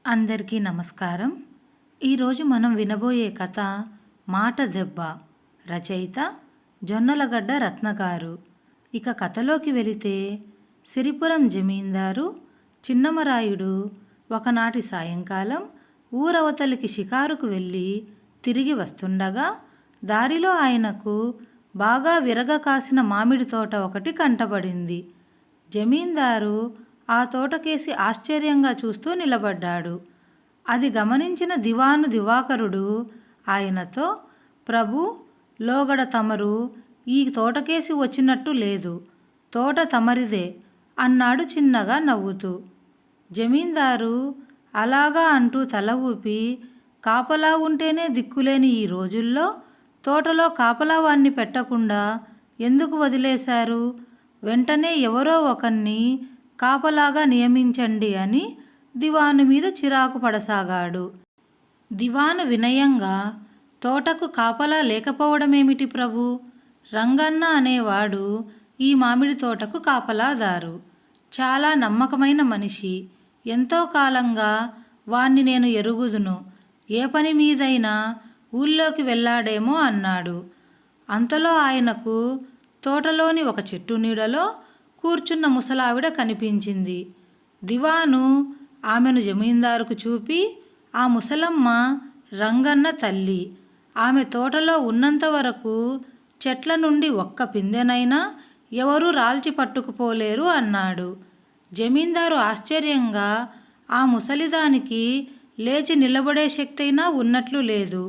అందరికీ నమస్కారం. ఈరోజు మనం వినబోయే కథ మాట దెబ్బ. రచయిత జొన్నలగడ్డ రత్నగారు. ఇక కథలోకి వెళితే, సిరిపురం జమీందారు చిన్నమరాయుడు ఒకనాటి సాయంకాలం ఊరవతలికి షికారుకు వెళ్ళి తిరిగి వస్తుండగా దారిలో ఆయనకు బాగా విరగ కాసిన మామిడి తోట ఒకటి కంటపడింది. జమీందారు ఆ తోటకేసి ఆశ్చర్యంగా చూస్తూ నిలబడ్డాడు. అది గమనించిన దివాను దివాకరుడు ఆయనతో, ప్రభు, లోగడ తమరు ఈ తోటకేసి వచ్చినట్టు లేదు, తోట తమరిదే అన్నాడు చిన్నగా నవ్వుతూ. జమీందారు అలాగా అంటూ తల ఊపి, కాపలా ఉంటేనే దిక్కులేని ఈ రోజుల్లో తోటలో కాపలావాన్ని పెట్టకుండా ఎందుకు వదిలేశారు? వెంటనే ఎవరో ఒకన్ని కాపలాగా నియమించండి అని దివాను మీద చిరాకు పడసాగాడు. దివాను వినయంగా, తోటకు కాపలా లేకపోవడమేమిటి ప్రభు? రంగన్న అనేవాడు ఈ మామిడి తోటకు కాపలాదారు. చాలా నమ్మకమైన మనిషి. ఎంతో కాలంగా వాణ్ణి నేను ఎరుగుదును. ఏ పని మీదైనా ఊళ్ళోకి వెళ్ళాడేమో అన్నాడు. అంతలో ఆయనకు తోటలోని ఒక చెట్టు నీడలో కూర్చున్న ముసలావిడ కనిపించింది. దివాను ఆమెను జమీందారుకు చూపి, ఆ ముసలమ్మ రంగన్న తల్లి. ఆమె తోటలో ఉన్నంత వరకు చెట్ల నుండి ఒక్క పిందెనైనా ఎవరూ రాల్చి పట్టుకుపోలేరు అన్నాడు. జమీందారు ఆశ్చర్యంగా, ఆ ముసలిదానికి లేచి నిలబడే శక్తైనా ఉన్నట్లు లేదు.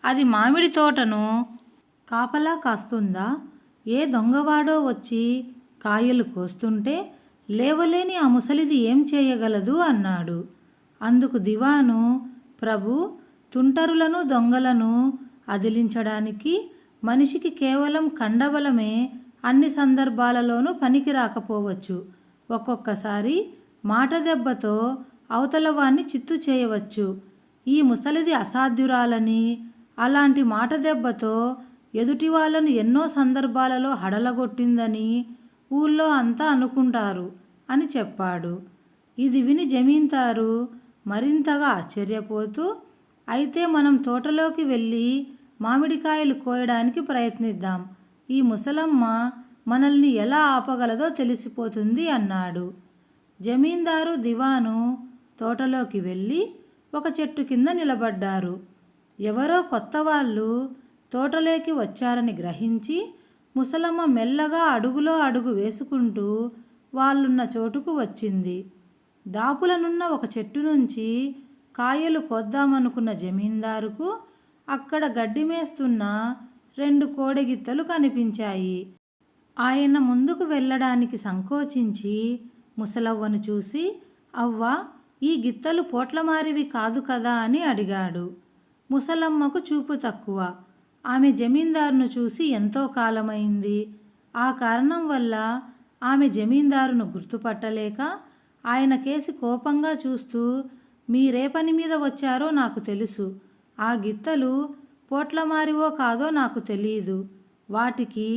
అది మామిడి తోటను కాపలా కాస్తుందా? ఏ దొంగవాడో వచ్చి కాయలు కోస్తుంటే లేవలేని ఆ ముసలిది ఏం చేయగలదు అన్నాడు. అందుకు దివాను, ప్రభు, తుంటరులను దొంగలను అదిలించడానికి మనిషికి కేవలం కండబలమే అన్ని సందర్భాలలోనూ పనికి రాకపోవచ్చు. ఒక్కొక్కసారి మాట దెబ్బతో అవతలవాన్ని చిత్తు చేయవచ్చు. ఈ ముసలిది అసాధ్యురాలని, అలాంటి మాట దెబ్బతో ఎదుటి వాళ్ళను ఎన్నో సందర్భాలలో హడలగొట్టిందని ఊళ్ళో అంతా అనుకుంటారు అని చెప్పాడు. ఇది విని జమీందారు మరింతగా ఆశ్చర్యపోతూ, అయితే మనం తోటలోకి వెళ్ళి మామిడికాయలు కోయడానికి ప్రయత్నిద్దాం. ఈ ముసలమ్మ మనల్ని ఎలా ఆపగలదో తెలిసిపోతుంది అన్నాడు. జమీందారు దివాను తోటలోకి వెళ్ళి ఒక చెట్టు కింద నిలబడ్డారు. ఎవరో కొత్త వాళ్ళు తోటలోకి వచ్చారని గ్రహించి ముసలమ్మ మెల్లగా అడుగులో అడుగు వేసుకుంటూ వాళ్ళున్న చోటుకు వచ్చింది. దాపులనున్న ఒక చెట్టు నుంచి కాయలు కొద్దామనుకున్న జమీందారుకు అక్కడ గడ్డి మేస్తున్న 2 కోడెగిత్తలు కనిపించాయి. ఆయన ముందుకు వెళ్ళడానికి సంకోచించి ముసలవ్వను చూసి, అవ్వా, ఈ గిత్తలు పోట్లమారివి కాదు కదా అని అడిగాడు. ముసలమ్మకు చూపు తక్కువ. ఆమె జమీందారును చూసి ఎంతో కాలమైంది. ఆ కారణం వల్ల ఆమె జమీందారును గుర్తుపట్టలేక ఆయన కేసి కోపంగా చూస్తూ, మీరే పని మీద వచ్చారో నాకు తెలుసు. ఆ గిత్తలు పోట్లమారివో కాదో నాకు తెలియదు. వాటికి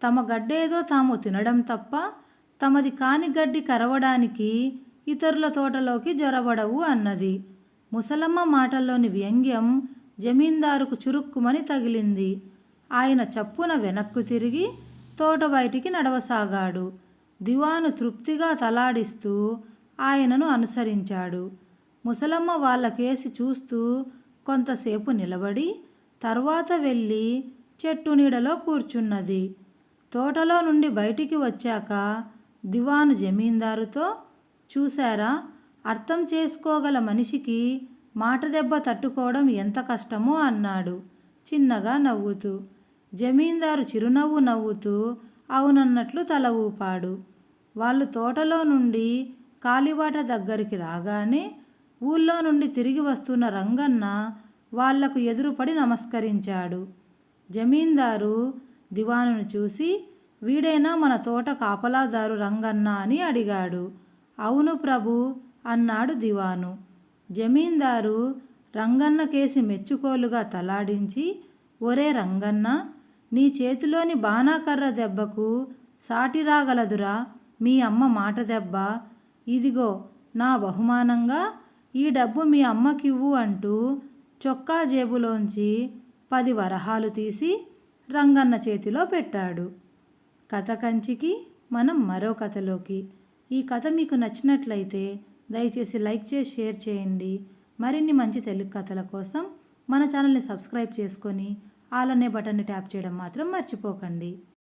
తమ గడ్డేదో తాము తినడం తప్ప తమది కాని గడ్డి కరవడానికి ఇతరుల తోటలోకి జొరబడవు అన్నది. ముసలమ్మ మాటల్లోని వ్యంగ్యం జమీందారుకు చురుక్కుమని తగిలింది. ఆయన చప్పున వెనక్కు తిరిగి తోట బయటికి నడవసాగాడు. దివాను తృప్తిగా తలాడిస్తూ ఆయనను అనుసరించాడు. ముసలమ్మ వాళ్ళ కేసి చూస్తూ కొంతసేపు నిలబడి తర్వాత వెళ్ళి చెట్టు నీడలో కూర్చున్నది. తోటలో నుండి బయటికి వచ్చాక దివాను జమీందారుతో, చూశారా, అర్థం చేసుకోగల మనిషికి మాట దెబ్బ తట్టుకోవడం ఎంత కష్టమో అన్నాడు చిన్నగా నవ్వుతూ. జమీందారు చిరునవ్వు నవ్వుతూ అవునన్నట్లు తల ఊపాడు. వాళ్ళు తోటలో నుండి కాలిబాట దగ్గరికి రాగానే ఊళ్ళో నుండి తిరిగి వస్తున్న రంగన్న వాళ్లకు ఎదురుపడి నమస్కరించాడు. జమీందారు దివానును చూసి, వీడేనా మన తోట కాపలాదారు రంగన్న అని అడిగాడు. అవును ప్రభు అన్నాడు దివాను. జమీందారు రంగన్న కేసి మెచ్చుకోలుగా తలాడించి, ఒరే రంగన్న, నీ చేతిలోని బాణాకర్ర దెబ్బకు సాటి రాగలదురా మీ అమ్మ మాట దెబ్బ. ఇదిగో నా బహుమానంగా ఈ డబ్బు మీ అమ్మకివ్వు అంటూ చొక్కా జేబులోంచి 10 వరహాలు తీసి రంగన్న చేతిలో పెట్టాడు. కథ కంచికి మనం మరో కథలోకి. ఈ కథ మీకు నచ్చినట్లయితే దయచేసి లైక్ చేసి షేర్ చేయండి. మరిన్ని మంచి తెలుగు కథల కోసం మన ఛానల్ని సబ్స్క్రైబ్ చేసుకొని ఆల్ అనే బటన్ని ట్యాప్ చేయడం మాత్రం మర్చిపోకండి.